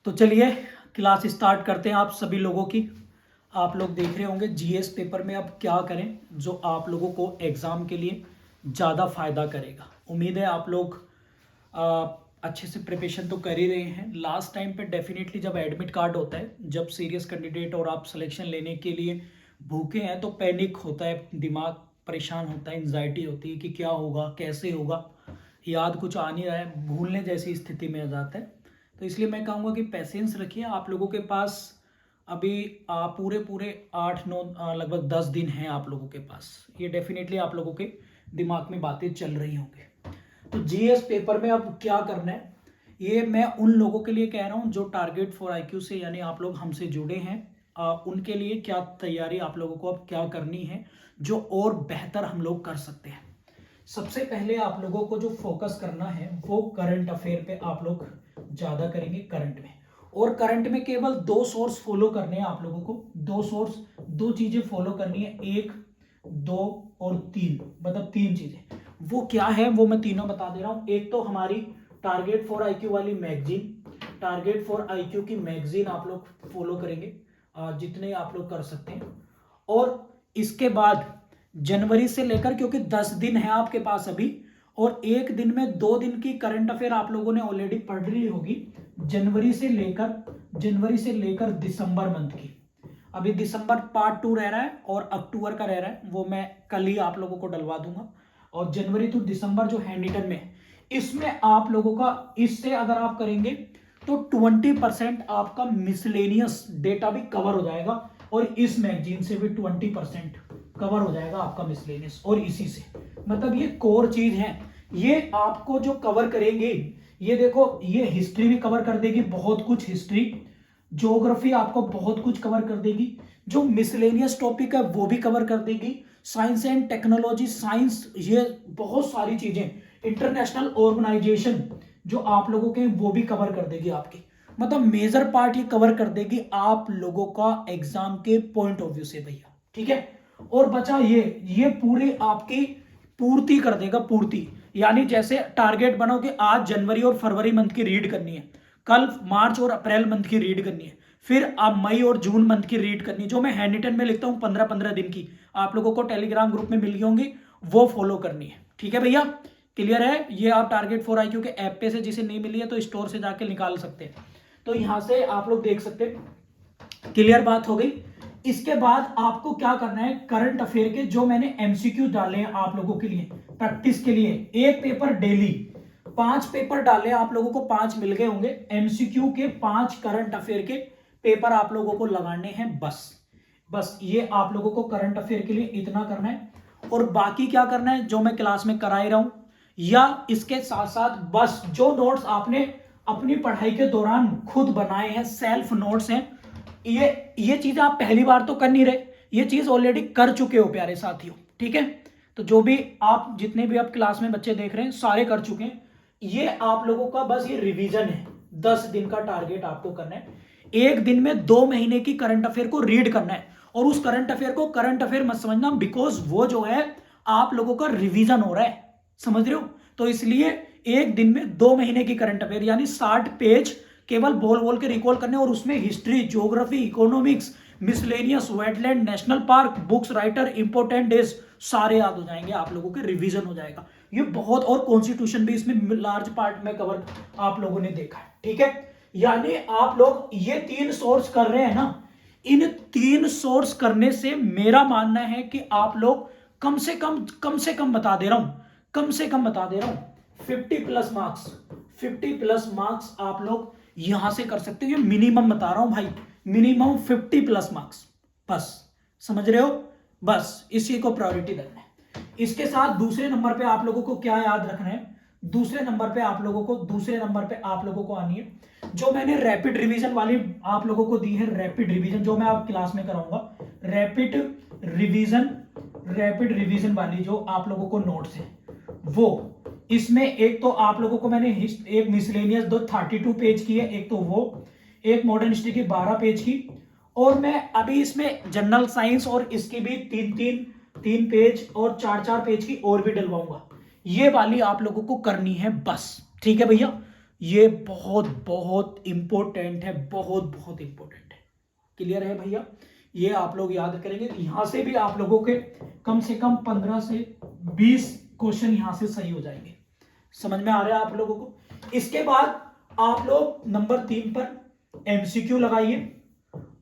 तो चलिए class start करते हैं आप सभी लोगों की। आप लोग देख रहे होंगे जीएस पेपर में अब क्या करें जो आप लोगों को एग्ज़ाम के लिए ज़्यादा फ़ायदा करेगा। उम्मीद है आप लोग अच्छे से प्रिपरेशन तो कर ही रहे हैं। लास्ट टाइम पे डेफिनेटली जब एडमिट कार्ड होता है, जब सीरियस कैंडिडेट और आप सिलेक्शन लेने के लिए भूखे हैं तो पैनिक होता है, दिमाग परेशान होता है, एंजाइटी होती है कि क्या होगा, कैसे होगा, याद कुछ आ नहीं रहा है, भूलने जैसी स्थिति में आ जाता है। तो इसलिए मैं कहूँगा कि पेशेंस रखिए। आप लोगों के पास अभी पूरे पूरे 8-9 लगभग 10 दिन हैं आप लोगों के पास। ये डेफिनेटली आप लोगों के दिमाग में बातें चल रही होंगी। तो जीएस पेपर में अब क्या करना है, ये मैं उन लोगों के लिए कह रहा हूँ जो टारगेट फॉर आईक्यू से यानी आप लोग हमसे जुड़े हैं। उनके लिए क्या तैयारी आप लोगों को अब क्या करनी है जो और बेहतर हम लोग कर सकते हैं। सबसे पहले आप लोगों को जो फोकस करना है वो करंट अफेयर पे आप लोग ज़्यादा करेंगे। करंट में और करंट में केवल 2 सोर्स फॉलो करने हैं आप लोगों को। 2 सोर्स, 2 चीज़ें फॉलो करनी है, 1, 2 और 3, मतलब 3 चीज़ें। वो क्या है वो मैं तीनों बता दे रहा हूँ। एक तो हमारी टारगेट फॉर आईक्यू वाली मैगजीन, टारगेट फॉर आईक्यू की मैगजीन आप लोग फॉलो करेंगे जितने आप लोग कर सकते हैं। और इसके बाद जनवरी से लेकर, क्योंकि 10 दिन है आपके पास अभी और एक दिन में 2 दिन की करंट अफेयर आप लोगों ने ऑलरेडी पढ़ ली होगी। जनवरी से लेकर दिसंबर मंथ की। अभी दिसंबर पार्ट 2 रह रहा है और अक्टूबर का रह रहा है, वो मैं कल ही आप लोगों को डलवा दूंगा। और जनवरी टू दिसंबर जो हैंडिटन में, इसमें आप लोगों का, इससे अगर आप करेंगे तो 20% आपका मिसलेनियस डेटा भी कवर हो जाएगा और इस मैगजीन से भी 20% कवर हो जाएगा आपका मिसलेनियस। और इसी से मतलब ये कोर चीज है, ये आपको जो कवर करेंगे। ये देखो, ये हिस्ट्री भी कवर कर देगी, बहुत कुछ हिस्ट्री, ज्योग्राफी आपको बहुत कुछ कवर कर देगी, जो मिसलेनियस टॉपिक है वो भी कवर कर देगी, साइंस एंड टेक्नोलॉजी, साइंस, ये बहुत सारी चीजें, इंटरनेशनल ऑर्गेनाइजेशन जो आप लोगों के वो भी कवर कर देगी आपकी। मतलब मेजर पार्ट ये कवर कर देगी आप लोगों का एग्जाम के पॉइंट ऑफ व्यू से भैया, ठीक है। और बचा ये पूरी आपकी पूर्ति कर देगा, पूर्ति। यानी जैसे टारगेट बनाओ कि आज जनवरी और फरवरी मंथ की रीड करनी है, कल मार्च और अप्रैल मंथ की रीड करनी है, फिर आप मई और जून मंथ की रीड करनी है, जो मैं हैंडरिटन में लिखता हूं 15-15 दिन की, आप लोगों को टेलीग्राम ग्रुप में मिल गई होंगी, वो फॉलो करनी है। ठीक है भैया, क्लियर है। ये आप टारगेट फॉर आईक्यू के ऐप पे से जिसे नहीं मिली है तो स्टोर से जाके निकाल सकते हैं। तो यहां से आप लोग देख सकते हैं। क्लियर बात हो गई। इसके बाद आपको क्या करना है, करंट अफेयर के जो मैंने एमसीक्यू डाले हैं आप लोगों के लिए प्रैक्टिस के लिए, एक पेपर डेली, 5 पेपर डाले आप लोगों को, 5 मिल गए होंगे एमसीक्यू के, 5 करंट अफेयर के पेपर आप लोगों को लगाने हैं। बस ये आप लोगों को करंट अफेयर के लिए इतना करना है। और बाकी क्या करना है जो मैं क्लास में करा ही रहा हूं, या इसके साथ साथ बस जो नोट्स आपने अपनी पढ़ाई के दौरान खुद बनाए हैं, सेल्फ नोट्स हैं, ये चीज आप पहली बार तो कर नहीं रहे, ये चीज ऑलरेडी कर चुके हो प्यारे साथियों, ठीक है। तो जो भी आप, जितने भी आप क्लास में बच्चे देख रहे हैं सारे कर चुके हैं। ये आप लोगों का बस ये रिवीजन है। 10 दिन का टारगेट आपको करना है। एक दिन में 2 महीने की करंट अफेयर को रीड करना है। और उस करंट अफेयर को करंट अफेयर मत समझना, बिकॉज वो जो है आप लोगों का रिवीजन हो रहा है, समझ रहे हो। तो इसलिए एक दिन में 2 महीने की करंट अफेयर यानी 60 पेज केवल बोल बोल के रिकॉल करने, और उसमें history, geography, economics, miscellaneous, wetland, national park, books, writer, important days सारे याद हो जाएंगे आप लोगों के, रिवीजन हो जाएगा ये बहुत। और कॉन्स्टिट्यूशन भी इसमें लार्ज पार्ट में कवर आप लोगों ने देखा है, ठीक है। यानी आप लोग ये 3 सोर्स कर रहे हैं ना, इन 3 सोर्स करने से मेरा मानना है कि आप लोग कम से कम बता दे रहा हूं, कम से कम बता दे रहा हूं 50 प्लस मार्क्स, 50 प्लस मार्क्स आप लोग यहां से कर सकते हो। ये मिनिमम बता रहा हूं भाई, मिनिमम 50 प्लस मार्क्स, बस समझ रहे हो। बस इसी को प्रायोरिटी देना है। इसके साथ दूसरे नंबर पे आप लोगों को क्या याद रखना है, दूसरे नंबर पे आप लोगों को आनी है जो मैंने रैपिड रिवीजन वाली आप लोगों को दी है, रैपिड रिवीजन जो मैं आप क्लास में कराऊंगा, रैपिड रिवीजन वाली जो आप लोगों को नोट्स है वो। इसमें एक तो आप लोगों को मैंने एक मिसलेनियस 32 पेज की है, एक तो वो, एक मॉडर्न हिस्ट्री की 12 पेज की, और मैं अभी इसमें जनरल साइंस और इसकी भी 3 पेज और 4 पेज की और भी डलवाऊंगा। ये वाली आप लोगों को करनी है बस, ठीक है भैया। ये बहुत बहुत इंपॉर्टेंट है, बहुत बहुत इंपॉर्टेंट है। क्लियर है भैया? ये आप लोग याद करेंगे। यहां से भी आप लोगों के कम से कम 15 से 20 क्वेश्चन यहां से सही हो जाएंगे। समझ में आ रहा है आप लोगों को? इसके बाद आप लोग नंबर 3 पर एमसीक्यू लगाइए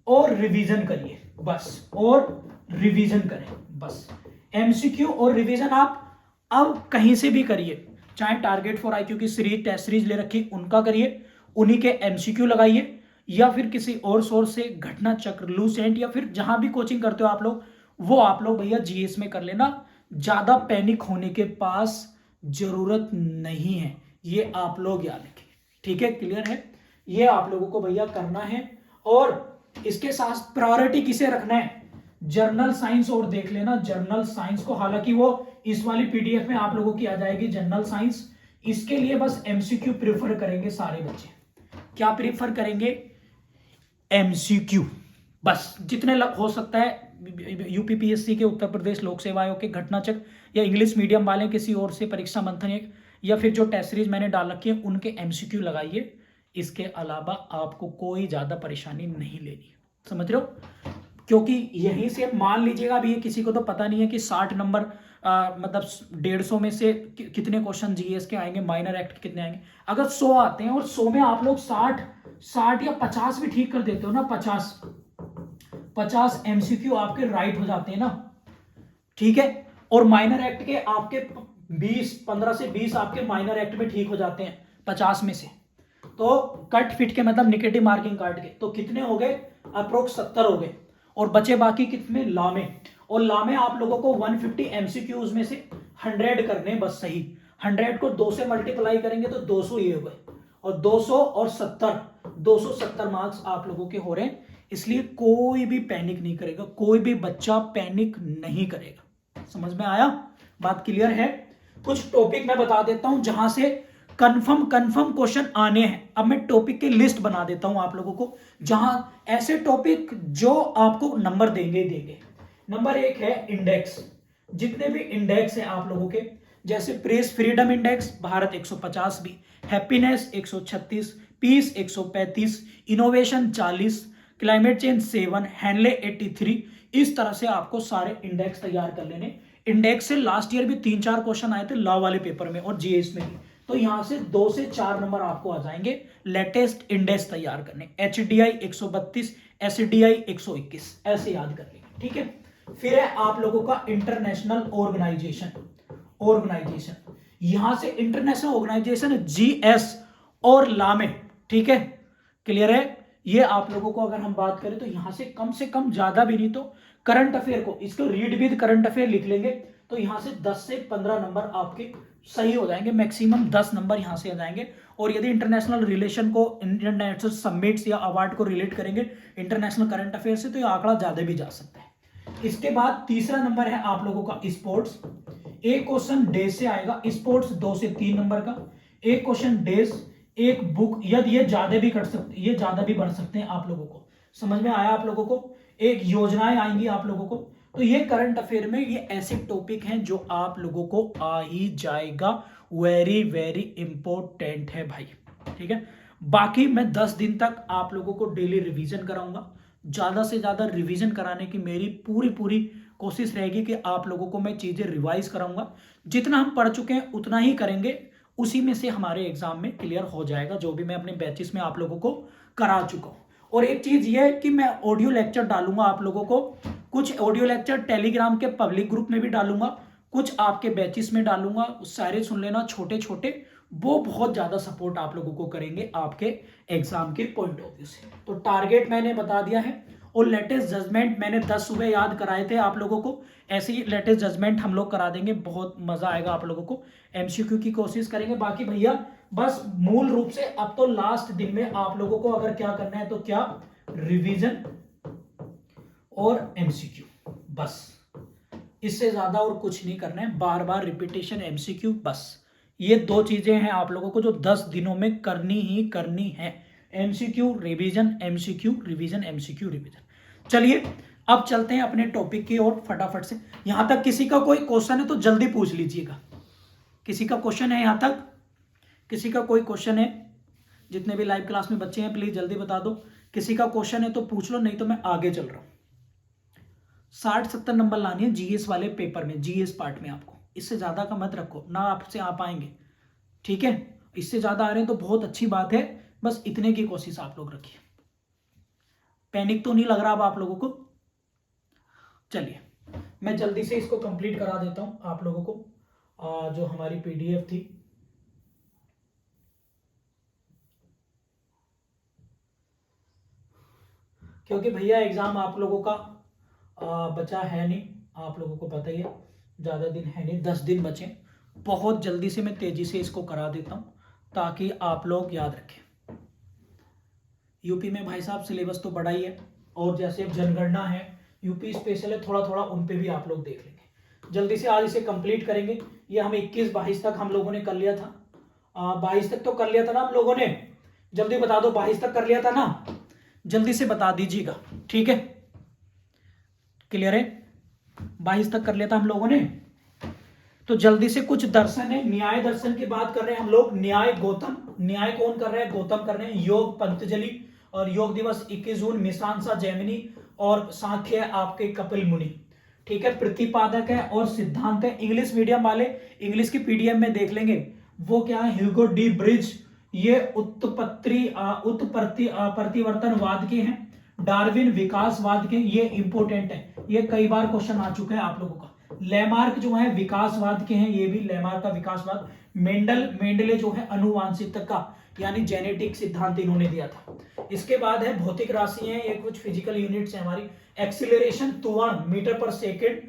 और रिवीजन करिए बस, और रिवीजन करें बस। एमसीक्यू और रिवीजन आप अब कहीं से भी करिए, चाहे टारगेट फॉर आईक्यू की सीरीज, टेस्ट सीरीज ले रखी उनका करिए, उन्हीं के एमसीक्यू लगाइए, या फिर किसी और सोर्स से घटना चक्र, लूसेंट, या फिर जहां भी कोचिंग करते हो आप लोग, वो आप लोग भैया जीएस में कर लेना। ज्यादा पैनिक होने के पास जरूरत नहीं है, ये आप लोग याद रखें। ठीक है, क्लियर है? ये आप लोगों को भैया करना है। और इसके साथ प्रायोरिटी किसे रखना है? जर्नल साइंस और देख लेना, जर्नल साइंस को। हालांकि वो इस वाली पीडीएफ में आप लोगों की आ जाएगी जनरल साइंस। इसके लिए बस एमसीक्यू प्रेफर करेंगे सारे बच्चे। क्या प्रेफर करेंगे? एमसीक्यू बस। जितने हो सकता है यूपीपीएससी के, उत्तर प्रदेश लोक सेवा आयोग के, घटना चक्र, या इंग्लिश मीडियम वाले किसी और से परीक्षा मंथन, या फिर जो टेस्ट सीरीज मैंने डाल रखी है उनके एमसीक्यू लगाइए। इसके अलावा आपको कोई ज्यादा परेशानी नहीं लेनी। समझ रहे हो? क्योंकि यहीं से मान लीजिएगा अभी किसी को तो पता नहीं है कि 60 नंबर मतलब 150 में से कितने क्वेश्चन जीएस के आएंगे, माइनर एक्ट कितने आएंगे। अगर 100 आते हैं और 100 में आप लोग 60 या 50 भी ठीक कर देते हो ना, 50 एमसीक्यू आपके राइट हो जाते हैं ना। ठीक है, और माइनर एक्ट के आपके 15 से 20 आपके माइनर एक्ट में ठीक हो जाते हैं 50 में से। तो कट फिट के मतलब निगेटिव मार्किंग काट के तो कितने हो गए? अप्रोक्स 70 हो गए, और बचे बाकी कितने? लामे। और लामे आप लोगों को 150 एमसीक्यूज में से 100 करने बस सही। 100 को 2 से मल्टीप्लाई करेंगे तो 200 ये हो गए, और 200 और 70, 270 मार्क्स आप लोगों के हो रहे हैं। इसलिए कोई भी पैनिक नहीं करेगा, कोई भी बच्चा पैनिक नहीं करेगा। समझ में आया? बात क्लियर है? कुछ टॉपिक मैं बता देता हूं जहां से कंफर्म क्वेश्चन आने हैं। अब मैं टॉपिक की लिस्ट बना देता हूं आप लोगों को, जहां ऐसे टॉपिक जो आपको नंबर देंगे। नंबर 1 है इंडेक्स। जितने भी इंडेक्स हैं आप लोगों के, जैसे प्रेस फ्रीडम इंडेक्स भारत 150 भी, happiness 136, peace 135, innovation 40, climate change 7, Henley 83। इस तरह से आपको सारे इंडेक्स तैयार कर लेने। इंडेक्स से लास्ट ईयर भी 3-4 क्वेश्चन आए थे लॉ वाले पेपर में और जीएस में भी, तो यहां से 2 से 4 नंबर आपको आ जाएंगे लेटेस्ट इंडेक्स तैयार करने। एचडीआई 132, एसडीआई 121, ऐसे याद कर लेंगे। ठीक है, फिर है आप लोगों का इंटरनेशनल ऑर्गेनाइजेशन। यहां से इंटरनेशनल ऑर्गेनाइजेशन जीएस और लामे। ठीक है, क्लियर है? ये आप लोगों को अगर हम बात करें तो यहां से कम ज्यादा भी नहीं तो करंट अफेयर को, इसको रीड विद करंट अफेयर लिख लेंगे तो यहां से 10 से 15 नंबर आपके सही हो जाएंगे। मैक्सिमम 10 नंबर यहां से आ जाएंगे। और यदि इंटरनेशनल रिलेशन को, इंटरनेशनल समिट्स या अवार्ड को रिलेट करेंगे इंटरनेशनल करंट अफेयर से, तो ये आंकड़ा ज्यादा भी जा सकता है। इसके बाद तीसरा नंबर है आप लोगों का स्पोर्ट्स। एक क्वेश्चन डेज से आएगा स्पोर्ट्स, 2 से 3 नंबर का एक क्वेश्चन डेज। एक बुक, यदि ये ज्यादा भी कर सकते, ये ज्यादा भी बढ़ सकते हैं आप लोगों को। समझ में आया आप लोगों को? एक योजनाएं आएंगी आप लोगों को। तो ये करंट अफेयर में ये ऐसे टॉपिक हैं जो आप लोगों को आ ही जाएगा। वेरी वेरी इंपॉर्टेंट है भाई। ठीक है, बाकी मैं 10 दिन तक आप लोगों को डेली रिवीजन कराऊंगा। ज्यादा से ज्यादा रिवीजन कराने की मेरी पूरी कोशिश रहेगी कि आप लोगों को मैं चीजें रिवाइज कराऊंगा। जितना हम पढ़ चुके हैं उतना ही करेंगे, उसी में से हमारे एग्जाम में क्लियर हो जाएगा, जो भी मैं अपने बैचेस में आप लोगों को करा चुका हूं। और एक चीज ये है कि मैं ऑडियो लेक्चर डालूंगा आप लोगों को। कुछ ऑडियो लेक्चर टेलीग्राम के पब्लिक ग्रुप में भी डालूंगा, कुछ आपके बैचेस में डालूंगा। सारे सुन लेना, छोटे छोटे, वो बहुत ज्यादा सपोर्ट आप लोगों को करेंगे आपके एग्जाम के पॉइंट ऑफ व्यू से। तो टारगेट मैंने बता दिया है, और लेटेस्ट जजमेंट मैंने 10 सुबह याद कराए थे आप लोगों को। ऐसे ही लेटेस्ट जजमेंट हम लोग करा देंगे, बहुत मजा आएगा आप लोगों को। एमसीक्यू की कोशिश करेंगे। बाकी भैया बस मूल रूप से अब तो लास्ट दिन में आप लोगों को अगर क्या करना है तो क्या, रिवीजन और एमसीक्यू, बस। इससे ज्यादा और कुछ नहीं करना है। बार बार रिपीटेशन, एमसीक्यू, बस। ये 2 चीजें हैं आप लोगों को जो 10 दिनों में करनी ही करनी है। MCQ revision, MCQ revision, MCQ revision. चलिए अब चलते हैं अपने टॉपिक की ओर फटाफट से। यहां तक किसी का कोई क्वेश्चन है तो जल्दी पूछ लीजिएगा। किसी का क्वेश्चन है यहां तक? किसी का कोई क्वेश्चन है? जितने भी लाइव क्लास में बच्चे हैं प्लीज जल्दी बता दो। किसी का क्वेश्चन है तो पूछ लो, नहीं तो मैं आगे चल रहा हूं। 60-70 नंबर लानी है जीएस वाले पेपर में, जीएस पार्ट में आपको, इससे ज्यादा का मत रखो ना, आपसे आ पाएंगे, ठीक है। इससे ज्यादा आ रहे हैं तो बहुत अच्छी बात है, बस इतने की कोशिश आप लोग रखिए। पैनिक तो नहीं लग रहा अब आप लोगों को? चलिए मैं जल्दी से इसको कंप्लीट करा देता हूं आप लोगों को। जो हमारी पीडीएफ थी, क्योंकि भैया एग्जाम आप लोगों का बचा है नहीं, आप लोगों को पता ही है, ज्यादा दिन है नहीं, 10 दिन बचे। बहुत जल्दी से मैं तेजी से इसको करा देता हूं ताकि आप लोग याद रखें। यूपी में भाई साहब सिलेबस तो बड़ा ही है, और जैसे अब जनगणना है, यूपी स्पेशल है, थोड़ा थोड़ा उन पे भी आप लोग देख लेंगे। जल्दी से आज इसे कंप्लीट करेंगे। ये हम 21-22 तक हम लोगों ने कर लिया था, 22 तक तो कर लिया था ना हम लोगों ने, जल्दी बता दो 22 तक कर लिया था ना, जल्दी से बता दीजिएगा, ठीक है। क्लियर है? 22 तक कर लिया था हम लोगों ने। तो जल्दी से कुछ दर्शन है, न्याय दर्शन की बात कर रहे हैं हम लोग। न्याय गौतम, न्याय कौन कर रहे हैं? गौतम कर रहे हैं। योग पतंजलि, और योग दिवस 21 जून मिश्रांसा जैमिनी, और सांख्य आपके कपिल मुनि, ठीक है। प्रतिपादक है और सिद्धांत है। इंग्लिश मीडियम वाले इंग्लिश की पीडीएफ में देख लेंगे, वो क्या है, ह्यूगो डी ब्रिज, ये प्रतिवर्तनवाद के हैं। डार्विन विकासवाद के, ये इंपोर्टेंट है, ये कई बार क्वेश्चन आ चुका है आप लोगों का। लेमार्क जो है विकासवाद के हैं, ये भी लेमार्क का विकासवाद। मेंडले जो है अनुवांशिकता का, यानी जेनेटिक सिद्धांत इन्होंने दिया था। इसके बाद है भौतिक राशि है, ये कुछ फिजिकल यूनिट्स है हमारी। एक्सीलरेशन त्वरण मीटर पर सेकेंड,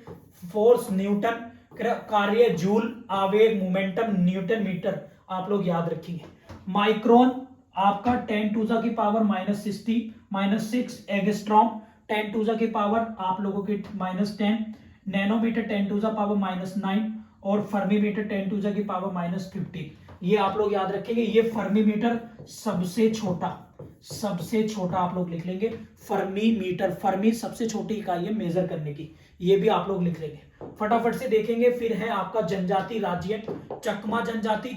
फोर्स न्यूटन, कार्य जूल, आवेग मोमेंटम न्यूटन मीटर, आप लोग याद रखिए। माइक्रोन आपका 10⁻⁻60 -6 एंगस्ट्रॉम, 10⁻⁻ आप लोगों की -10, नैनोमीटर 10⁻⁻9, और फर्मीमीटर 10⁻⁻15। ये आप लोग याद रखेंगे। ये फर्मीमीटर सबसे छोटा, सबसे छोटा आप लोग लिख लेंगे फर्मीमीटर। फर्मी सबसे छोटी इकाई है मेजर करने की, ये भी आप लोग लिख लेंगे। फटाफट से देखेंगे। फिर है आपका जनजाति राज्य, चकमा जनजाति।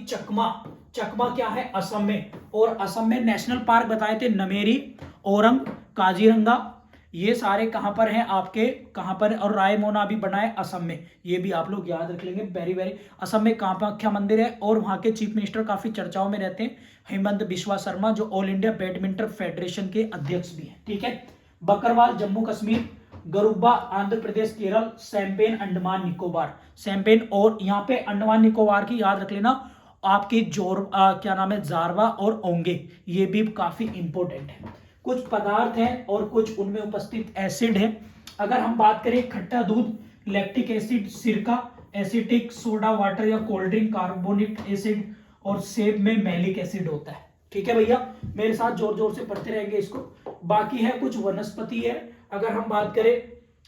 चकमा क्या है? असम में, और असम में नेशनल पार्क बताए थे नमेरी, ओरंग, काजीरंगा, ये सारे कहां पर हैं आपके, कहां पर? और रायमोना भी बना है असम में, ये भी आप लोग याद रख लेंगे। Very very. असम में कामाख्या मंदिर है, और वहां के चीफ मिनिस्टर काफी चर्चाओं में रहते हैं, हेमंत बिश्वा शर्मा, जो ऑल इंडिया बैडमिंटन फेडरेशन के अध्यक्ष भी हैं, ठीक है। Bakarwal Jammu Kashmir, गरुबा Andhra Pradesh, Kerala, champagne Andaman Nicobar, champagne. और यहाँ पे अंडमान निकोबार की याद रख लेना आपकी क्या नाम है, जारवा और ओंगे, ये भी काफी इंपॉर्टेंट है। कुछ पदार्थ हैं और कुछ उनमें उपस्थित एसिड है। अगर हम बात करें खट्टा दूध, लैक्टिक एसिड, सिरका, एसिटिक सोडा वाटर या कोल्ड ड्रिंक, कार्बोनिक एसिड, और सेब में मैलिक एसिड होता है, ठीक है भैया। मेरे साथ जोर जोर से पढ़ते रहेंगे इसको। बाकी है कुछ वनस्पति है, अगर हम बात करें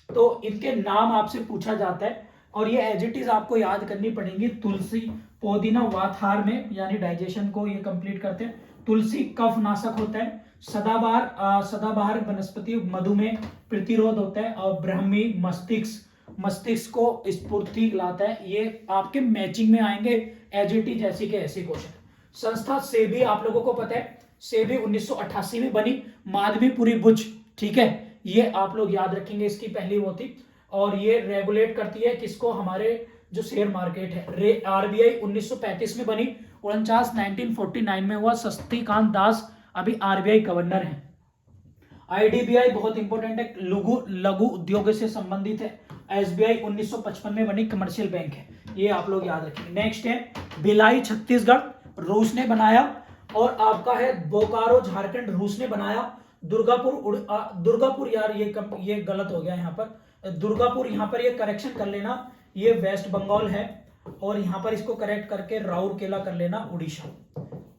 तो इनके नाम आपसे पूछा जाता है, और ये एज इट इज आपको याद करनी पड़ेंगी। तुलसी, पुदीना वातहार में, यानी डाइजेशन को ये कंप्लीट करते हैं। तुलसी कफ नाशक होता है। सदाबहार वनस्पति मधुमेह प्रतिरोध होता है। और ब्राह्मी मस्तिष्क को स्फूर्ति लाता है। ये आपके मैचिंग में आएंगे एज इट इज, ऐसे के ऐसे क्वेश्चन। संस्था सेबी आप लोगों को पता है, सेबी 1988 में बनी, माधवीपुरी बुच, ठीक है। ये आप लोग याद रखेंगे, इसकी पहली वो थी। और ये रेगुलेट करती है किसको? हमारे जो शेयर मार्केट है। आरबीआई 1935 में बनी, 1949 में हुआ। शक्तिकांत दास अभी आरबीआई गवर्नर है। आईडीबीआई बहुत इंपॉर्टेंट है, लघु उद्योग से संबंधित है। एसबीआई 1955 में बनी, कमर्शियल बैंक है, ये आप लोग याद रखेंगे। नेक्स्ट है भिलाई छत्तीसगढ़, रूस ने बनाया। और आपका है बोकारो झारखंड, रूस ने बनाया। दुर्गापुर यार ये गलत हो गया यहाँ पर, दुर्गापुर यहाँ पर ये करेक्शन कर लेना, ये वेस्ट बंगाल है। और यहाँ पर इसको करेक्ट करके राउरकेला कर लेना, उड़ीसा।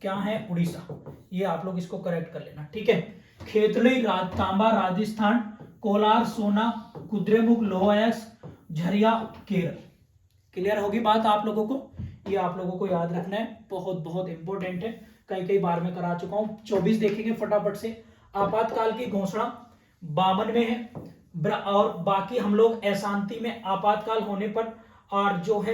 क्या है? उड़ीसा। ये आप लोग इसको करेक्ट कर लेना, ठीक है। खेतड़ी तांबा राजस्थान, कोलार सोना, कुद्रेमुख लोहायस, झरिया केरल। क्लियर होगी बात आप लोगों को? ये आप लोगों को याद रखना है, बहुत बहुत इंपॉर्टेंट है, कई बार मैं करा चुका हूं। 24 देखेंगे फटाफट से। आपातकाल की घोषणा 52 में है। और बाकी हम लोग अशांति में आपातकाल होने पर, और जो है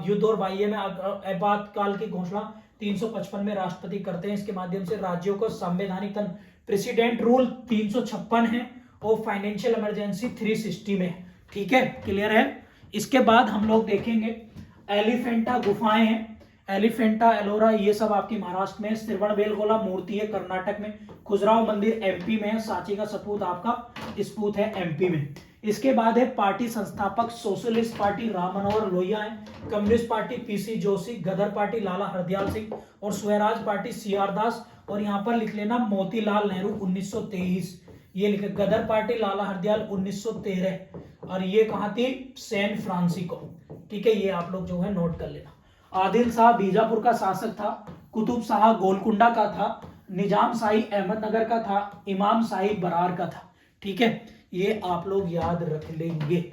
युद्ध और बाह्य में आपातकाल की घोषणा 355 में राष्ट्रपति करते हैं, इसके माध्यम से राज्यों को संवैधानिक तंत्र, प्रेसिडेंट रूल 356 है और फाइनेंशियल इमरजेंसी 360 में है। ठीक है, क्लियर है। इसके बाद हम लोग देखेंगे एलिफेंटा गुफाएं हैं, एलिफेंटा एलोरा ये सब आपकी महाराष्ट्र में है, श्रवणबेलगोला मूर्ति है कर्नाटक में, खजुराहो मंदिर एमपी में है, सांची का सपूत आपका स्पूत है एमपी में। इसके बाद है पार्टी संस्थापक सोशलिस्ट पार्टी राम मनोहर लोहिया है, कम्युनिस्ट पार्टी पीसी जोशी, गदर पार्टी लाला हरदयाल सिंह और स्वराज पार्टी सीआर दास। और यहाँ पर लिख लेना मोतीलाल नेहरू 1923, ये लिखे गदर पार्टी लाला हरदयाल 1913 और ये कहाँ थी, सैन फ्रांसिस्को। ठीक है, ये आप लोग जो है नोट कर लेना। आदिल शाह बीजापुर का शासक था, कुतुब शाह गोलकुंडा का था, निजाम शाही अहमदनगर का था, इमाम शाही बरार का था। ठीक है, ये आप लोग याद रख लेंगे।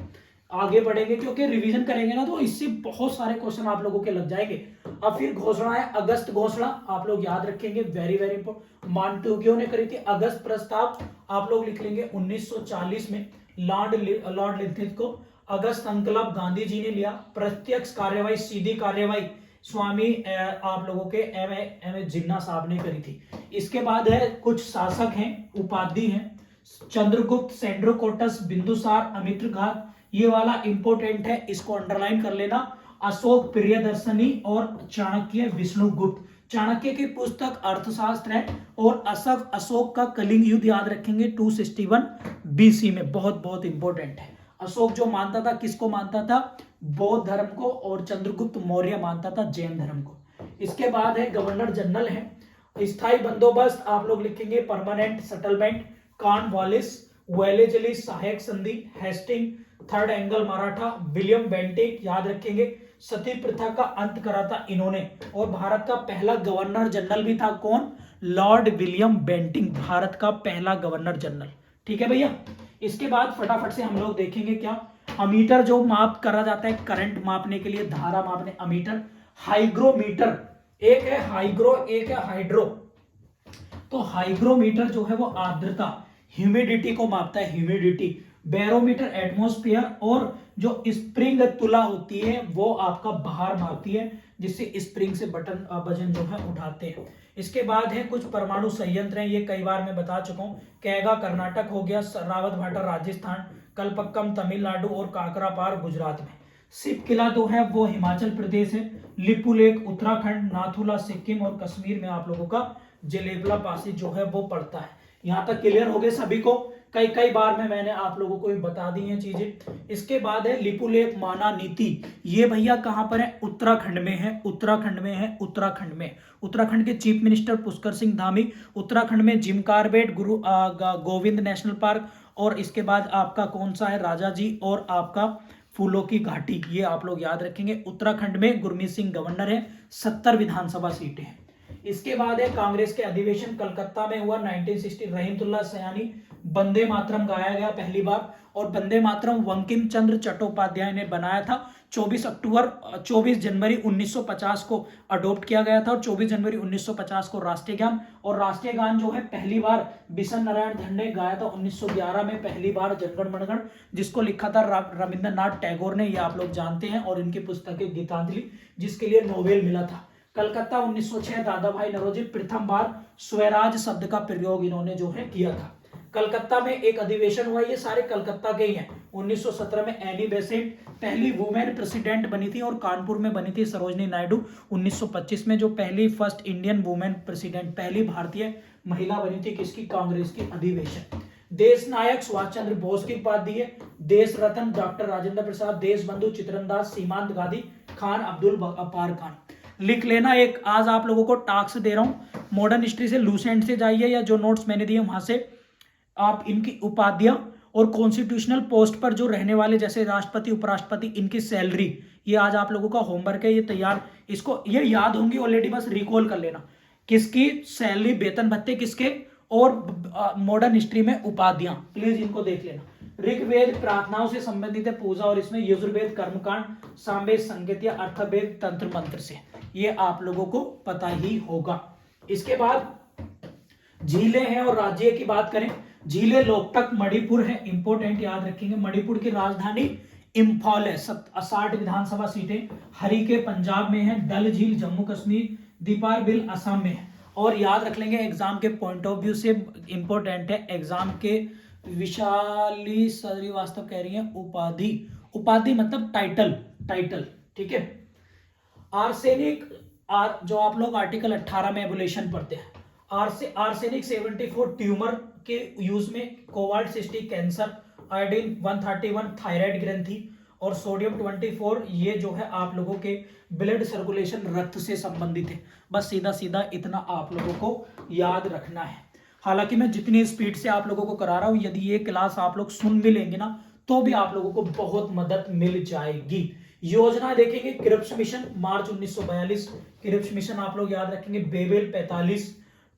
आगे बढ़ेंगे क्योंकि रिवीजन करेंगे ना तो इससे बहुत सारे क्वेश्चन आप लोगों के लग जाएंगे। अब फिर घोषणा है अगस्त घोषणा, आप लोग याद रखेंगे, वेरी वेरी इंपोर्टेंट। मांटेग्यू ने करी थी अगस्त प्रस्ताव, आप लोग लिख लेंगे 1940 में। लॉर्ड लिंथित को अगस्त संकल्प गांधी जी ने लिया। प्रत्यक्ष कार्यवाही सीधी कार्यवाही स्वामी आप लोगों के एम ए जिन्ना साहब ने करी थी। इसके बाद है कुछ शासक हैं, उपाधि हैं, चंद्रगुप्त, सेंड्रोकोटस, बिंदुसार, अमित्रघात, ये वाला इंपोर्टेंट है, इसको अंडरलाइन कर लेना। अशोक प्रियदर्शनी और चाणक्य विष्णुगुप्त। चाणक्य की पुस्तक अर्थशास्त्र है और अशोक का कलिंग युद्ध याद रखेंगे 261 बीसी में, बहुत बहुत इंपॉर्टेंट है। अशोक जो मानता था, किसको मानता था, बौद्ध धर्म को, और चंद्रगुप्त मौर्य मानता था जैन धर्म को। इसके बाद है गवर्नर जनरल है। स्थायी बंदोबस्त आप लोग लिखेंगे परमानेंट सेटलमेंट, कॉर्नवालिस, वेलेजली सहायक संधि, Hastings, third Anglo Maratha, William Bentinck याद रखेंगे। सती प्रथा का अंत करा था इन्होंने, और भारत का पहला गवर्नर जनरल भी था कौन, लॉर्ड विलियम बेंटिक, भारत का पहला गवर्नर जनरल। ठीक है भैया। इसके बाद फटाफट से हम लोग देखेंगे क्या, अमीटर जो माप करा जाता है करंट मापने के लिए, धारा मापने, अमीटर। हाइग्रोमीटर, एक है हाइग्रो, एक है हाइड्रो। तो हाइग्रोमीटर जो है वो आर्द्रता, ह्यूमिडिटी को मापता है, ह्यूमिडिटी। बैरोमीटर एटमॉस्फेयर, और जो स्प्रिंग तुला होती है वो आपका बाहर मापती है, जिससे स्प्रिंग से बटन वजन जो है उठाते हैं। इसके बाद है कुछ परमाणु संयंत्र हैं, ये कई बार मैं बता चुका हूं। कैगा कर्नाटक हो गया, रावत भाटा राजस्थान, कलपक्कम तमिलनाडु और काकरापार गुजरात में। शिव किला जो है वो हिमाचल प्रदेश है, लिपु लेक उत्तराखंड, नाथुला सिक्किम और कश्मीर में आप लोगों का जलेबला पासी जो है वो पड़ता है। यहां तक क्लियर हो गए सभी को, कई बार में मैंने आप लोगों को बता दी हैं चीजें। इसके बाद है लिपुलेख माना नीति, ये भैया कहां पर है, उत्तराखंड में है, उत्तराखंड में है, उत्तराखंड में। उत्तराखंड के चीफ मिनिस्टर पुष्कर सिंह धामी, उत्तराखंड में जिम कार्बेट, गुरु गोविंद नेशनल पार्क, और इसके बाद आपका कौन सा है, राजा जी, और आपका फूलों की घाटी, ये आप लोग याद रखेंगे। उत्तराखंड में गुरमीत सिंह गवर्नर है, 70 विधानसभा सीटें हैं। इसके बाद है कांग्रेस के अधिवेशन कलकत्ता में हुआ 1960, रहीमतुल्लाह सयानी, वंदे मातरम गाया गया पहली बार, और वंदे मातरम बंकिम चंद्र चट्टोपाध्याय ने बनाया था। 24 जनवरी 1950 को अडॉप्ट किया गया था, और 24 जनवरी 1950 को राष्ट्रीय गान, और राष्ट्रीय गान जो है पहली बार बिशन नारायण धन ने गाया था 1911 में, पहली बार जनगण मनगण, जिसको लिखा था रविंद्रनाथ टैगोर ने, ये आप लोग जानते हैं, और इनकी पुस्तक है गीतांजलि, जिसके लिए नोबेल मिला था। कलकत्ता 1906, दादा भाई नौरोजी प्रथम बार स्वराज शब्द का प्रयोग इन्होंने जो है किया था। कलकत्ता में एक अधिवेशन हुआ, ये सारे कलकत्ता के ही हैं। 1917 में एनी बेसेंट पहली वुमेन प्रेसिडेंट बनी थी, और कानपुर में बनी थी सरोजनी नायडू 1925 में, जो पहली फर्स्ट इंडियन वुमेन प्रेसिडेंट, पहली भारतीय महिला बनी थी, किसकी, कांग्रेस की अधिवेशन। देश नायक सुभाष चंद्र बोस की उपाधि है, देश रत्न डॉक्टर राजेंद्र प्रसाद, देश बंधु चित्रनदास, सीमांत गांधी, खान अब्दुल अपार खान। लिख लेना, एक आज आप लोगों को टास्क दे रहा हूं, मॉडर्न हिस्ट्री से लूसेंट से जाइए, या जो नोट्स मैंने दिए वहां से आप इनकी उपाधियां और कॉन्स्टिट्यूशनल पोस्ट पर जो रहने वाले, जैसे राष्ट्रपति, उपराष्ट्रपति, इनकी सैलरी, ये आज आप लोगों का होमवर्क है, ये तैयार, इसको ये याद होंगी ऑलरेडी, बस रिकॉल कर लेना, किसकी सैलरी, वेतन भत्ते किसके, और मॉडर्न हिस्ट्री में उपाधियां, प्लीज इनको देख लेना। ऋग्वेद प्रार्थनाओं से संबंधित है पूजा, और इसमें यजुर्वेद कर्मकांड, सामवेद संगीत या अर्थवेद तंत्र मंत्र से, ये आप लोगों को पता ही होगा। इसके बाद झीलें हैं और राज्य की बात करें, झीलें लोकटक मणिपुर है, इंपोर्टेंट याद रखेंगे। मणिपुर की राजधानी इंफॉल है, 60 विधानसभा सीटें। हरिके पंजाब में है, डल झील जम्मू कश्मीर, दीपार बिल असम में है। और याद रख लेंगे एग्जाम के पॉइंट ऑफ व्यू से इंपॉर्टेंट है, एग्जाम के विशाली श्रीवास्तव कह रही है उपाधि, उपाधि मतलब टाइटल, टाइटल, ठीक है। आर्सेनिक, जो आप लोग आर्टिकल 18 में एबुलेशन पढ़ते हैं, आर्सेनिक 74 ट्यूमर के यूज में, कोबाल्ट 60 कैंसर, आयोडीन 131 थायराइड ग्रंथि, और सोडियम 24 ये जो है आप लोगों के ब्लड सर्कुलेशन, रक्त से संबंधित है। बस सीधा सीधा इतना आप लोगों को याद रखना है। हालांकि मैं जितनी स्पीड से आप लोगों को करा रहा हूं, यदि ये क्लास आप लोग सुन भी लेंगे ना तो भी आप लोगों को बहुत मदद मिल जाएगी। योजना देखेंगे, क्रिप्स मिशन मार्च 1942, क्रिप्स मिशन आप लोग याद रखेंगे, बेबेल 45,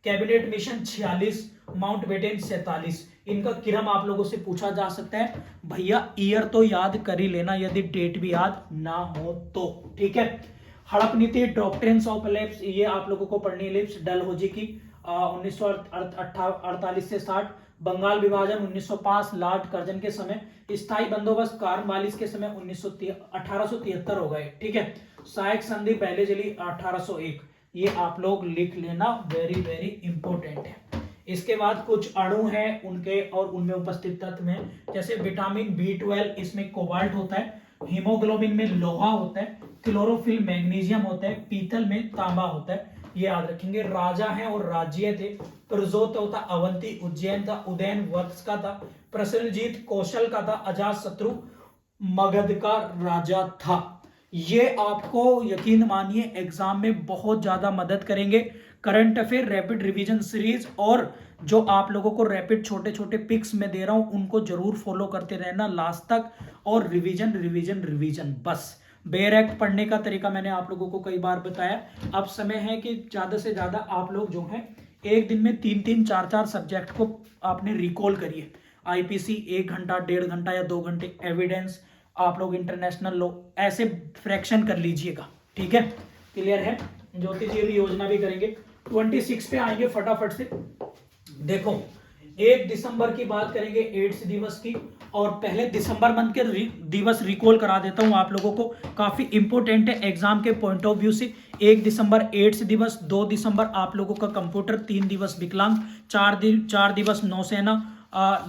कैबिनेट मिशन 46, माउंटबेटन 47। इनका क्रम आप लोगों से पूछा जा सकता है, भैया ईयर तो याद कर ही लेना यदि डेट भी याद ना हो तो, ठीक है। हड़प नीति, डॉक्ट्रिन्स ऑफ एलिप्स, ये आप लोगों को पढ़नी, एलिप्स डलहौजी की 1948 से 60, बंगाल विभाजन 1905 लॉर्ड कर्जन के समय, स्थायी बंदोबस्त कार्नवालिस के समय 1873 हो गए, ठीक है। सहायक संधि पहले चली 1801, ये आप लोग लिख लेना, वेरी वेरी इंपॉर्टेंट है। इसके बाद कुछ अणु हैं उनके और उनमें उपस्थित तत्व हैं, जैसे विटामिन B12, इसमें कोबाल्ट होता है, हीमोग्लोबिन में लोहा होता है, क्लोरोफिल मैग्नीशियम होता है, पीतल में तांबा होता है, ये याद रखेंगे। राजा हैं और राज्य थे, प्रजोत था, अवंती उज्जैन था, उदयन वत्स का था, प्रसन्नजीत कौशल का था, अजात शत्रु मगध का राजा था। ये आपको यकीन मानिए एग्जाम में बहुत ज्यादा मदद करेंगे। Current affair, rapid revision series, और जो आप लोगों को रैपिड छोटे छोटे पिक्स में दे रहा हूं उनको जरूर फॉलो करते रहना लास्ट तक, और रिवीजन रिवीजन रिवीजन बस। बेयर एक्ट पढ़ने का तरीका मैंने आप लोगों को कई बार बताया। अब समय है कि ज्यादा से ज्यादा आप लोग जो है एक दिन में 3-3, 4-4 सब्जेक्ट को आपने रिकॉल करिए। आईपीसी 1 घंटा, 1.5 घंटा या 2 घंटे, एविडेंस आप लोग इंटरनेशनल लॉ, ऐसे फ्रैक्शन कर लीजिएगा, ठीक है। क्लियर है। ज्योति जी भी योजना भी करेंगे। 26 पे आएंगे फटाफट से। देखो 1 दिसंबर की बात करेंगे एड्स दिवस की, और पहले दिसंबर मंथ के दिवस रिकॉल करा देता हूं आप लोगों को, काफी इंपॉर्टेंट है एग्जाम के पॉइंट ऑफ व्यू से। 1 दिसंबर एड्स दिवस, 2 दिसंबर आप लोगों का कंप्यूटर, 3 दिवस विकलांग, 4 दिवस नौसेना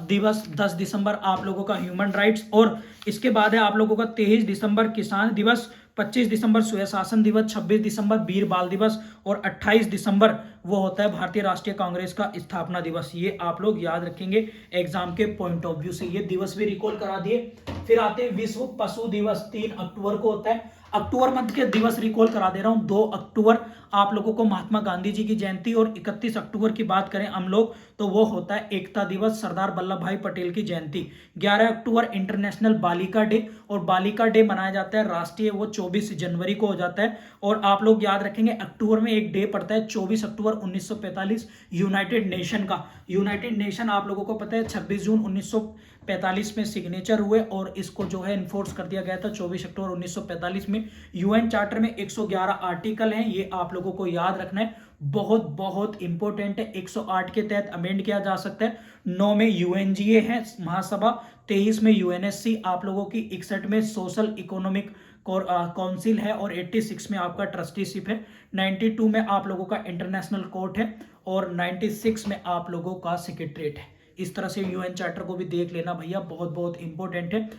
दिवस, 10 दिसंबर आप लोगों का ह्यूमन राइट्स, और इसके बाद है आप लोगों का 23 दिसंबर किसान दिवस, 25 दिसंबर स्वशासन दिवस, 26 दिसंबर वीर बाल दिवस, और 28 दिसंबर वो होता है भारतीय राष्ट्रीय कांग्रेस का स्थापना दिवस। ये आप लोग याद रखेंगे एग्जाम के पॉइंट ऑफ व्यू से, ये दिवस भी रिकॉल करा दिए। फिर आते हैं विश्व पशु दिवस, 3 अक्टूबर को होता है। अक्टूबर मंथ के दिवस रिकॉल करा दे रहा हूं। 2 अक्टूबर आप लोगों को महात्मा गांधी जी की जयंती, और 31 अक्टूबर की बात करें हम लोग तो वो होता है एकता दिवस, सरदार वल्लभ भाई पटेल की जयंती। 11 अक्टूबर इंटरनेशनल बालिका डे, और बालिका डे मनाया जाता है राष्ट्रीय, वो 24 जनवरी को हो जाता है। और आप लोग याद रखेंगे अक्टूबर में एक डे पड़ता है 24 अक्टूबर 1945 यूनाइटेड नेशन का। यूनाइटेड नेशन आप लोगों को पता है 26 जून 1945 में सिग्नेचर हुए, और इसको जो है इन्फोर्स कर दिया गया था 24 अक्टूबर 1945 में। यूएन चार्टर में 111 आर्टिकल हैं, ये आप लोगों को याद रखना है, बहुत बहुत इंपॉर्टेंट है। 108 के तहत अमेंड किया जा सकता है। 9 में यूएनजीए है महासभा, 23 में यूएनएससी आप लोगों की, 61 में सोशल इकोनॉमिक काउंसिल है, और 86 में आपका ट्रस्टीशिप है। 92 में आप लोगों का इंटरनेशनल कोर्ट है, और 96 में आप लोगों का सेक्रेटरीट है। इस तरह से यूएन चार्टर को भी देख लेना भैया, बहुत बहुत इंपॉर्टेंट है।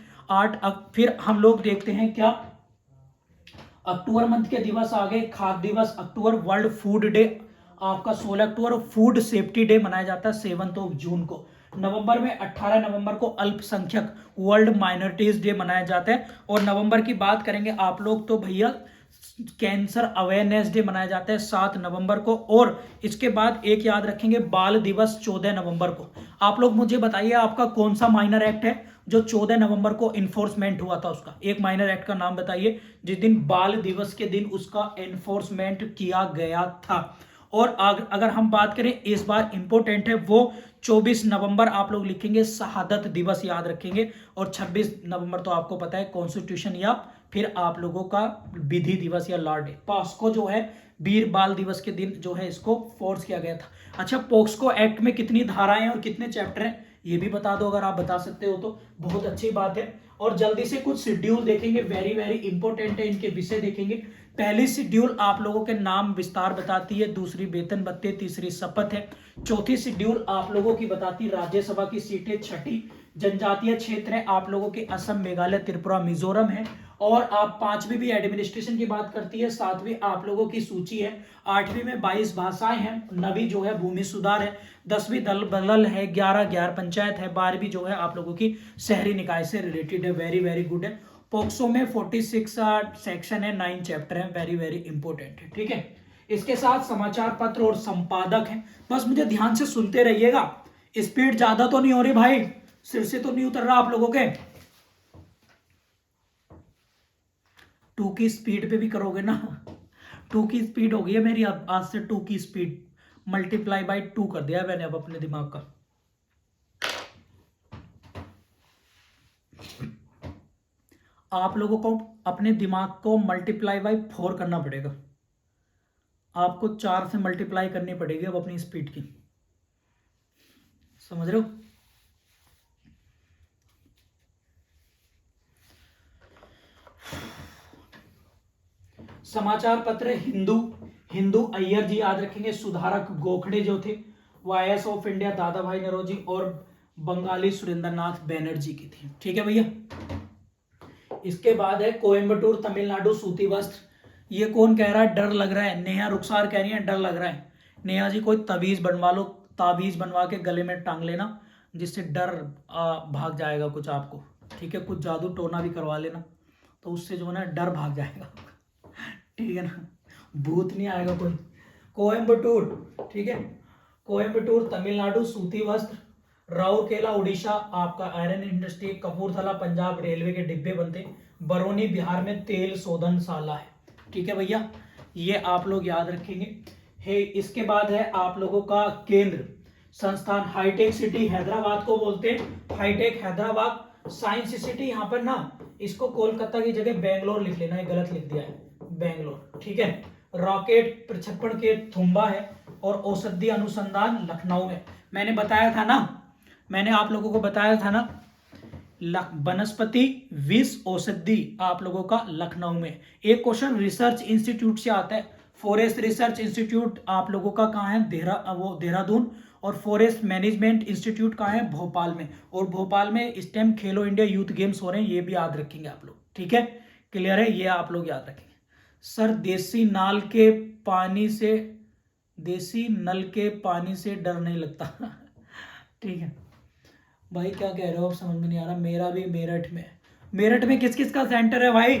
फिर हम लोग देखते हैं क्या, अक्टूबर मंथ के दिवस आ गए। खाद्य दिवस अक्टूबर, वर्ल्ड फूड डे आपका 16 अक्टूबर, फूड सेफ्टी डे मनाया जाता है 7 जून को। नवंबर में 18 नवंबर को अल्पसंख्यक वर्ल्ड माइनॉरिटीज डे मनाया जाता है। और नवंबर की बात करेंगे आप लोग तो भैया कैंसर अवेयरनेस डे मनाया जाता है 7 नवंबर को। और इसके बाद एक याद रखेंगे बाल दिवस 14 नवंबर को। आप लोग मुझे बताइए आपका कौन सा माइनर एक्ट है जो 14 नवंबर को इन्फोर्समेंट हुआ था, उसका एक माइनर एक्ट का नाम बताइए जिस दिन बाल दिवस के दिन उसका एनफोर्समेंट किया गया था। और अगर हम बात करें इस बार इंपॉर्टेंट है वो 24 नवंबर आप लोग लिखेंगे शहादत दिवस याद रखेंगे। और 26 नवंबर तो आपको पता है कॉन्स्टिट्यूशन या फिर आप लोगों का विधि दिवस या लॉ डे। पॉक्सको जो है वीर बाल दिवस के दिन जो है इसको फोर्स किया गया था। अच्छा, पॉक्सको एक्ट में कितनी धाराएं और कितने चैप्टर हैं ये भी बता दो, अगर आप बता सकते हो तो बहुत अच्छी बात है। और जल्दी से कुछ शेड्यूल देखेंगे, वेरी वेरी इंपॉर्टेंट है, इनके विषय देखेंगे। पहली शेड्यूल आप लोगों के नाम विस्तार बताती है, दूसरी वेतन भत्ते, तीसरी शपथ है, चौथी शेड्यूल आप लोगों की बताती है राज्यसभा की सीटें, छठी जनजातीय क्षेत्र है आप लोगों के असम, मेघालय, त्रिपुरा, मिजोरम है, और आप पांचवी भी एडमिनिस्ट्रेशन की बात करती है, सातवीं आप लोगों की सूची है, आठवीं में 22 भाषाएं हैं, नवीं जो है भूमि सुधार है, 10वीं दल बदल है, 11 पंचायत है, 12वीं जो है आप लोगों की शहरी निकाय से रिलेटेड है। वेरी वेरी गुड है। पोक्सो में 46 सेक्शन है, 9 चैप्टर है, वेरी वेरी इंपॉर्टेंट है। ठीक है, इसके साथ समाचार पत्र और संपादक है। बस मुझे ध्यान से सुनते रहिएगा, स्पीड ज्यादा तो नहीं हो रही भाई, सिर से तो नहीं उतर रहा आप लोगों के। 2 की स्पीड पे भी करोगे ना, 2 की स्पीड हो गई है मेरी अब, आज से 2 की स्पीड मल्टीप्लाई बाई 2 कर दिया मैंने अब अपने दिमाग का। आप लोगों को अपने दिमाग को मल्टीप्लाई बाई 4 करना पड़ेगा, आपको 4 से मल्टीप्लाई करनी पड़ेगी अब अपनी स्पीड की, समझ रहे हो। समाचार पत्र हिंदू, हिंदू अय्यर जी याद रखेंगे, सुधारक गोखड़े जो थे, वायस ऑफ इंडिया दादा भाई नौरोजी, और बंगाली सुरेंद्रनाथ बैनर्जी की थी। ठीक है भैया। इसके बाद है कोयम्बटूर तमिलनाडु सूती वस्त्र। ये कौन कह रहा है डर लग रहा है? नेहा रुखसार कह रही है डर लग रहा है। नेहा जी कोई तवीज बनवा लो, ताबीज बनवा के गले में टांग लेना, जिससे डर भाग जाएगा कुछ आपको। ठीक है, कुछ जादू टोना भी करवा लेना, तो उससे जो है ना डर भाग जाएगा। ठीक है ना, भूत नहीं आएगा कोई। कोयम्बटूर, ठीक है, कोयम्बटूर तमिलनाडु सूती वस्त्र, राउरकेला उड़ीसा आपका iron industry, Kapurthala Punjab railway के डिब्बे बनते, बरौनी बिहार में तेल शोधनशाला है। ठीक है भैया, ये आप लोग याद रखेंगे। है इसके बाद है आप लोगों का केंद्र संस्थान हाईटेक सिटी हैदराबाद को बोलते हैं, हाईटेक हैदराबाद। साइंस सिटी यहाँ पर ना, इसको कोलकाता की जगह बेंगलोर लिख लेना है, गलत लिख दिया है बेंगलोर। ठीक है, रॉकेट प्रक्षेपण के थुम्बा है, और औषधि अनुसंधान लखनऊ में। मैंने बताया था ना, मैंने आप लोगों को बताया था ना, वनस्पति विष औषधि आप लोगों का लखनऊ में। एक क्वेश्चन रिसर्च इंस्टीट्यूट से आता है, फॉरेस्ट रिसर्च इंस्टीट्यूट आप लोगों का कहाँ है? देहरादून। और फॉरेस्ट मैनेजमेंट इंस्टीट्यूट कहाँ है? भोपाल में। और भोपाल में इस टाइम खेलो इंडिया यूथ गेम्स हो रहे हैं, ये भी याद रखेंगे आप लोग। ठीक है, क्लियर है, ये आप लोग याद रखेंगे। सर देसी नल के पानी से डर नहीं लगता। ठीक है भाई, क्या कह रहे हो आप समझ में नहीं आ रहा। मेरा भी मेरठ में किस किस का सेंटर है भाई?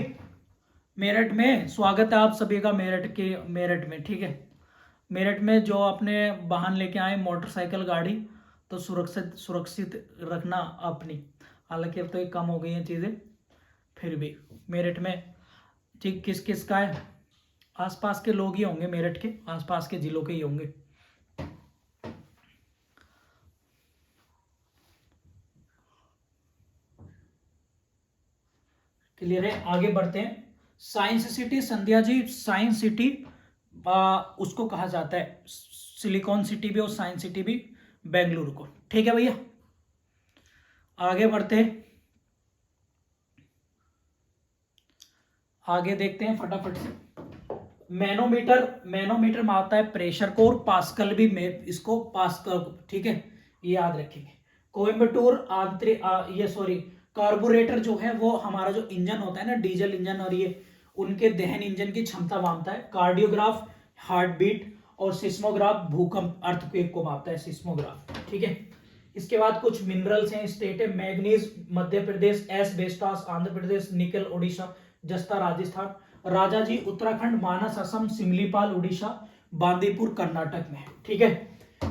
मेरठ में स्वागत है आप सभी का, मेरठ में। ठीक है, मेरठ में जो अपने वाहन लेके आए मोटरसाइकिल गाड़ी, तो सुरक्षित रखना अपनी। हालांकि अब तो ये कम हो गई हैं चीज़ें, फिर भी मेरठ में ठीक किस किस का है? आसपास के लोग ही होंगे, मेरठ के आसपास के जिलों के ही होंगे। क्लियर है, आगे बढ़ते हैं। Science city Sandhya ji, science city उसको कहा जाता है, सिलिकॉन सिटी भी और साइंस सिटी भी बेंगलुरु को। ठीक है भैया, आगे बढ़ते हैं, आगे देखते हैं फटाफट से। मैनोमीटर में आता है प्रेशर को, और पास्कल भी इसको पास्कल। ठीक है, ये याद रखेंगे। कोयम्बटूर कार्बोरेटर जो है वो हमारा जो इंजन होता है ना, डीजल इंजन, और ये उनके दहन इंजन की क्षमता मापता है। कार्डियोग्राफ हार्ट बीट, और सिस्मोग्राफ भूकंप अर्थक्वेक को मापता है, सिस्मोग्राफ। ठीक है, इसके बाद कुछ मिनरल्स हैं। स्टेट है मैग्नीज मध्य प्रदेश, एस्बेस्टॉस आंध्र प्रदेश, निकल उड़ीसा, जस्ता राजस्थान, राजाजी उत्तराखंड, मानस असम, सिमलीपाल उड़ीसा, बांदीपुर कर्नाटक में। ठीक है,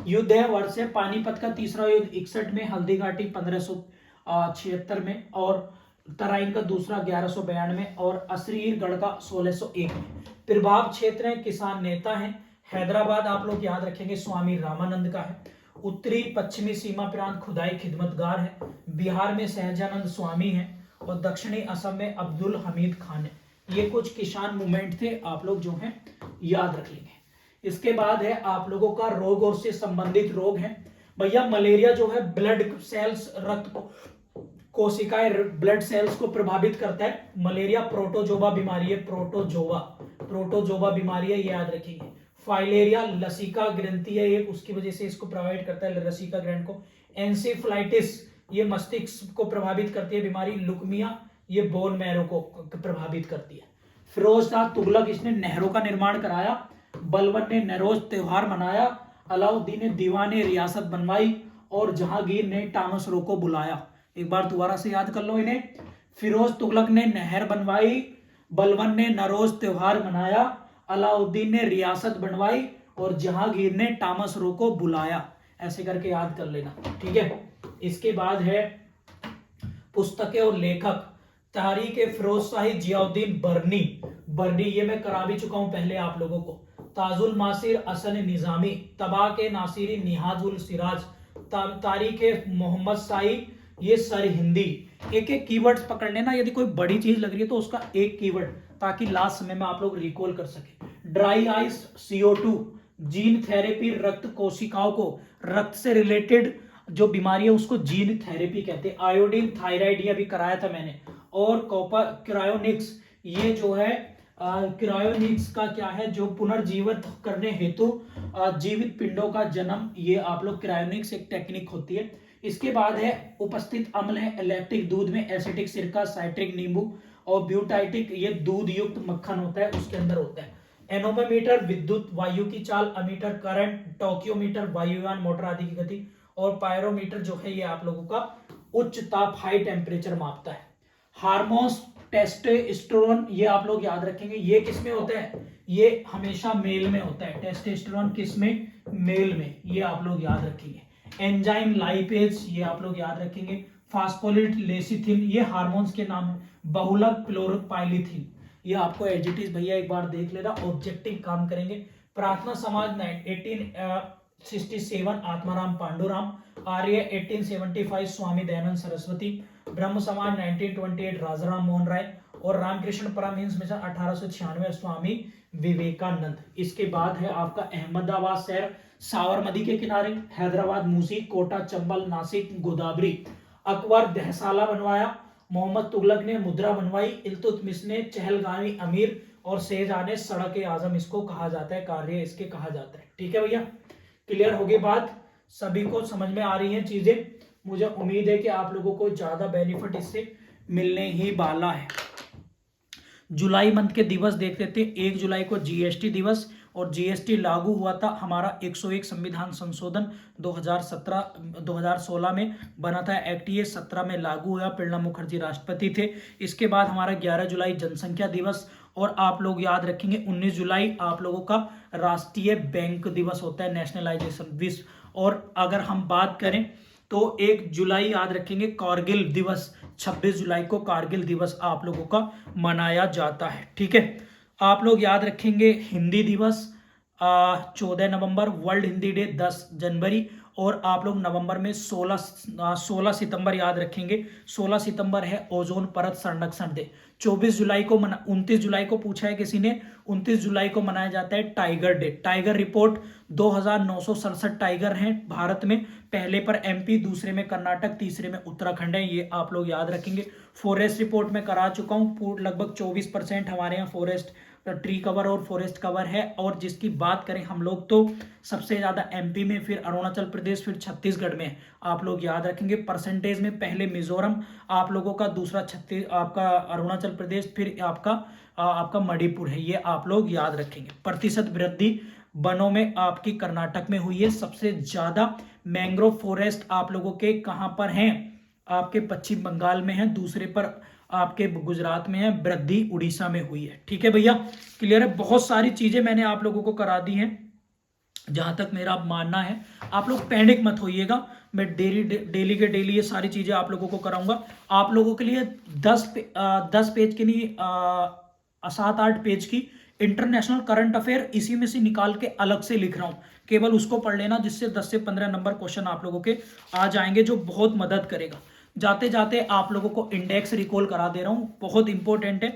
युद्ध है वर्ष है पानीपत का तीसरा युद्ध 61 में, हल्दी घाटी 1576 में, और तराइन का दूसरा 1192 और असरीरगढ़ का 1601 में। प्रभाव क्षेत्र है, किसान नेता है। हैदराबाद आप लोग याद रखेंगे स्वामी रामानंद का है। उत्तरी पश्चिमी सीमा प्रांत खुदाई खिदमतगार है। बिहार में सहजानंद स्वामी है, और दक्षिणी असम में अब्दुल हमीद खान है। ये कुछ किसान मूवमेंट थे, आप लोग जो है याद रख लेंगे। इसके बाद है आप लोगों का रोग और से संबंधित रोग है। भैया मलेरिया जो है ब्लड सेल्स, रक्त कोशिकाएं ब्लड सेल्स को प्रभावित करता है। मलेरिया प्रोटोजोवा बीमारी है, प्रोटोजोवा बीमारी है, ये याद रखेंगे। फाइलेरिया लसिका ग्रंथि है एक, उसकी वजह से इसको प्रभावित करता है लसिका ग्रंथ को। एंसेफ्लाइटिस ये मस्तिष्क को प्रभावित करती है बीमारी। लुकमिया ये बोन मैरो को प्रभावित करती है। फिरोज शाह तुगलक इसने नहरों का निर्माण कराया। बलबन ने नौरोज त्योहार मनाया। अलाउद्दीन ने दीवान रियासत बनवाई और जहांगीर ने टामस रो को बुलाया। एक बार दोबारा से याद कर लो इन्हें। फिरोज तुगलक ने नहर बनवाई, बलबन ने नौरोज त्योहार मनाया, अलाउद्दीन ने रियासत बनवाई और जहांगीर ने टामस रो को बुलाया। ऐसे करके याद कर लेना, ठीक है। इसके बाद है पुस्तकें और लेखक। तारीख फिरोज शाही जियाउद्दीन बर्नी ये मैं करा भी चुका हूं पहले आप लोगों को। ताजुल मासिर असन निजामी, तबाक नासिरी निहाजुल सिराज, तारीख मोहम्मद साई ये सर हिंदी। एक एक कीवर्ड्स पकड़ लेना, यदि कोई बड़ी चीज लग रही है तो उसका एक कीवर्ड, ताकि लास्ट समय में आप लोग रिकॉल कर सके। Dry ice CO2, gene therapy, रक्त कोशिकाओं को रक्त से रिलेटेड जो बीमारी है उसको जीन थेरेपी कहते हैं। आयोडीन थायराइड ये भी कराया था मैंने। और कॉपर क्रायोनिक्स, ये जो है क्रायोनिक्स का क्या है, जो पुनर्जीवित करने हेतु जीवित पिंडों का जन्म, ये आप लोग क्रायोनिक्स एक टेक्निक होती है। इसके बाद है उपस्थित अम्ल है लैक्टिक दूध में, एसिटिक सिरका, साइट्रिक नींबू और ब्यूटाइटिक ये दूध युक्त मक्खन होता है उसके अंदर होता है। एनोमोमीटर विद्युत वायु की चाल, अमीटर करंट, टोक्योमीटर वायुयान मोटर आदि की गति और पायरोमीटर जो है ये आप लोगों का उच्च ताप हाई टेम्परेचर मापता है। हार्मोन्स टेस्टोस्टेरोन ये आप लोग याद रखेंगे, ये किस में होता है, ये हमेशा मेल में होता है। टेस्टोस्टेरोन किस में, मेल में, ये आप लोग याद रखेंगे। एंजाइम लाइपेज ये आप लोग याद रखेंगे। फास्फोलिट लेसिथिन ये हार्मोन्स के नाम है। बहुलक क्लोरोपाइलिथिन ये आपको एजिटिस भैया एक बार देख लेना, ऑब्जेक्टिव काम करेंगे। प्रार्थना समाज 1867 आत्माराम पांडुराम, आर्य 1875 स्वामी दयानंद सरस्वती, ब्रह्म समाज 1928 राजाराम मोहन राय और रामकृष्ण परमहंस मिशन 1896 स्वामी विवेकानंद। इसके बाद है आपका अहमदाबाद शहर साबरमती के किनारे, हैदराबाद मूसी, कोटा चंबल, नासिक गोदावरी। अकबर दहसाला बनवाया, मोहम्मद तुगलक ने मुद्रा बनवाई, इल्तुतमिश ने चहलगामी अमीर और शेरशाह ने सड़क आजम इसको कहा जाता है, कार्य इसके कहा जाता है। ठीक है भैया, क्लियर हो गई बात, सभी को समझ में आ रही हैं चीजें। मुझे उम्मीद है कि आप लोगों को ज्यादा बेनिफिट इससे मिलने ही वाला है। जुलाई मंथ के दिवस देख लेते हैं। 1 जुलाई को GST दिवस, और GST लागू हुआ था हमारा 101 संविधान संशोधन 2016 में बना था एक्ट, ये 17 में लागू हुआ, प्रणब मुखर्जी राष्ट्रपति थे। इसके बाद हमारा 11 जुलाई जनसंख्या दिवस, और आप लोग याद रखेंगे 19 जुलाई आप लोगों का राष्ट्रीय बैंक दिवस होता है, नेशनलाइजेशन विश्व। और अगर हम बात करें तो 1 जुलाई याद रखेंगे कारगिल दिवस, 26 जुलाई को कारगिल दिवस आप लोगों का मनाया जाता है। ठीक है, आप लोग याद रखेंगे हिंदी दिवस 14 नवंबर, वर्ल्ड हिंदी डे 10 जनवरी, और आप लोग नवंबर में 16 सितंबर याद रखेंगे। 16 सितंबर है ओजोन परत संरक्षण डे। 29 जुलाई को पूछा है किसी ने, 29 जुलाई को मनाया जाता है tiger day. Tiger report 2967 tiger हैं भारत में, पहले पर MP, दूसरे में कर्नाटक, तीसरे में उत्तराखंड है, ये आप लोग याद रखेंगे। फॉरेस्ट रिपोर्ट में करा चुका हूँ, लगभग 24% हमारे यहाँ फॉरेस्ट ट्री कवर और फॉरेस्ट कवर है। और जिसकी बात करें हम लोग तो सबसे ज्यादा MP में, फिर अरुणाचल प्रदेश, फिर छत्तीसगढ़ में, आप लोग याद रखेंगे। परसेंटेज में पहले मिजोरम आप लोगों का, दूसरा आपका अरुणाचल प्रदेश, फिर आपका मणिपुर है, ये आप लोग याद रखेंगे। प्रतिशत वृद्धि वनों में आपकी कर्नाटक में हुई है। सबसे ज्यादा मैंग्रोव फॉरेस्ट आप लोगों के कहां पर हैं, आपके पश्चिम बंगाल में है, दूसरे पर आपके गुजरात में है, वृद्धि उड़ीसा में हुई है। ठीक है भैया, क्लियर है। बहुत सारी चीजें मैंने आप लोगों को करा दी हैं, जहां तक मेरा मानना है। आप लोग पैनिक मत होइएगा, मैं डेली के डेली ये सारी चीजें आप लोगों को कराऊंगा। आप लोगों के लिए 10 पेज की नहीं, 7-8 पेज की इंटरनेशनल करंट अफेयर इसी में से निकाल के अलग से लिख रहा हूं, केवल उसको पढ़ लेना, जिससे 10 से 15 नंबर क्वेश्चन आप लोगों के आ जाएंगे, जो बहुत मदद करेगा। जाते जाते आप लोगों को इंडेक्स रिकॉल करा दे रहा हूं, बहुत इंपॉर्टेंट है।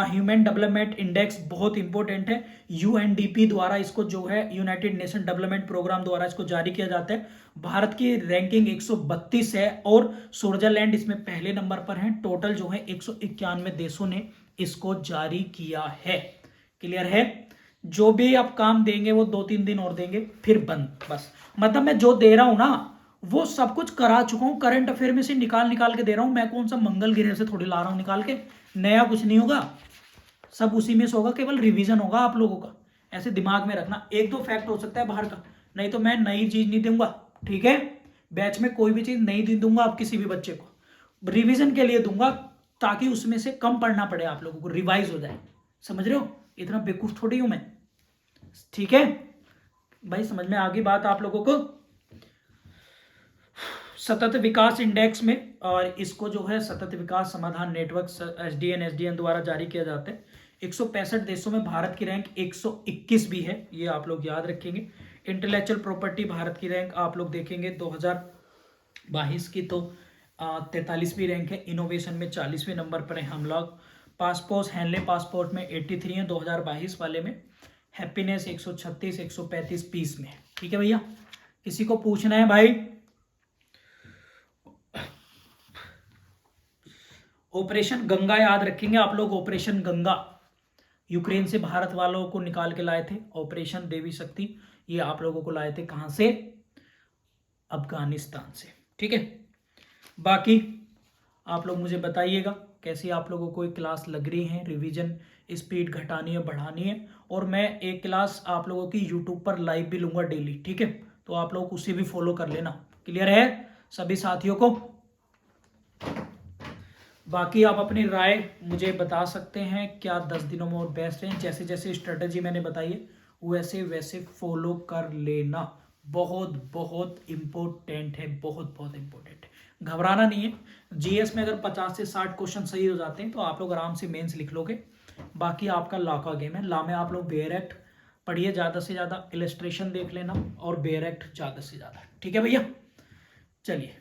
ह्यूमन डेवलपमेंट इंडेक्स बहुत इंपॉर्टेंट है। यूएनडीपी द्वारा इसको जो है, यूनाइटेड नेशन डेवलपमेंट प्रोग्राम द्वारा इसको जारी किया जाता है। भारत की रैंकिंग 132 है और स्विट्जरलैंड इसमें पहले नंबर पर है। टोटल जो है 191 देशों ने इसको जारी किया है। क्लियर है? जो भी आप काम देंगे वो 2-3 दिन और देंगे, फिर बंद। बस मतलब मैं जो दे रहा हूं ना वो सब कुछ करा चुका हूं, करंट अफेयर में से निकाल निकाल के दे रहा हूं। मैं कौन सा मंगल ग्रह से थोड़ी ला रहा हूं निकाल के, नया कुछ नहीं होगा, सब उसी में से होगा, केवल रिवीजन होगा आप लोगों का। ऐसे दिमाग में रखना, 1-2 फैक्ट हो सकता है बाहर का, नहीं तो मैं नई चीज नहीं दूंगा। ठीक है? बैच में कोई भी चीज नहीं दे दूंगा आप किसी भी बच्चे को, रिवीजन के लिए दूंगा, ताकि उसमें से कम पढ़ना पड़े आप लोगों को, रिवाइज हो जाए। समझ रहे हो? इतना बेवकूफ थोड़ी हूं मैं। ठीक है भाई, समझ में आ गई बात आप लोगों को? सतत विकास इंडेक्स में, और इसको जो है सतत विकास समाधान नेटवर्क एसडीएन द्वारा जारी किया जाता है। 165 देशों में भारत की रैंक 121 भी है, ये आप लोग याद रखेंगे। इंटेलेक्चुअल प्रॉपर्टी भारत की रैंक आप लोग देखेंगे 2022 की तो 43वीं रैंक है। इनोवेशन में 40वें नंबर पर है हम लोग। पासपोर्ट, हैंडले पासपोर्ट में 83 है 2022 वाले में। हैप्पीनेस 136, 135 पीस में। ठीक है भैया, किसी को पूछना है भाई? ऑपरेशन गंगा याद रखेंगे आप लोग। ऑपरेशन गंगा यूक्रेन से भारत वालों को निकाल के लाए थे। ऑपरेशन देवी शक्ति ये आप लोगों को लाए थे कहां से? अफगानिस्तान से। ठीक है, बाकी आप लोग मुझे बताइएगा कैसी आप लोगों को एक क्लास लग रही है। रिवीजन स्पीड घटानी है बढ़ानी है, और मैं एक क्लास आप लोगों की यूट्यूब पर लाइव भी लूंगा डेली। ठीक है, तो आप लोग उसे भी फॉलो कर लेना। क्लियर है सभी साथियों को? बाकी आप अपनी राय मुझे बता सकते हैं, क्या 10 दिनों में और बेस्ट है? जैसे जैसे स्ट्रेटजी मैंने बताई है वैसे वैसे फॉलो कर लेना। बहुत बहुत इम्पोर्टेंट है, बहुत बहुत इम्पोर्टेंट है। घबराना नहीं है। जीएस में अगर 50 से 60 क्वेश्चन सही हो जाते हैं तो आप लोग आराम से मेंस लिख लोगे। बाकी आपका लॉ का गेम है। लॉ में आप लोग बेयर एक्ट पढ़िए, ज़्यादा से ज़्यादा इलस्ट्रेशन देख लेना, और बेयर एक्ट ज़्यादा से ज़्यादा। ठीक है भैया, चलिए।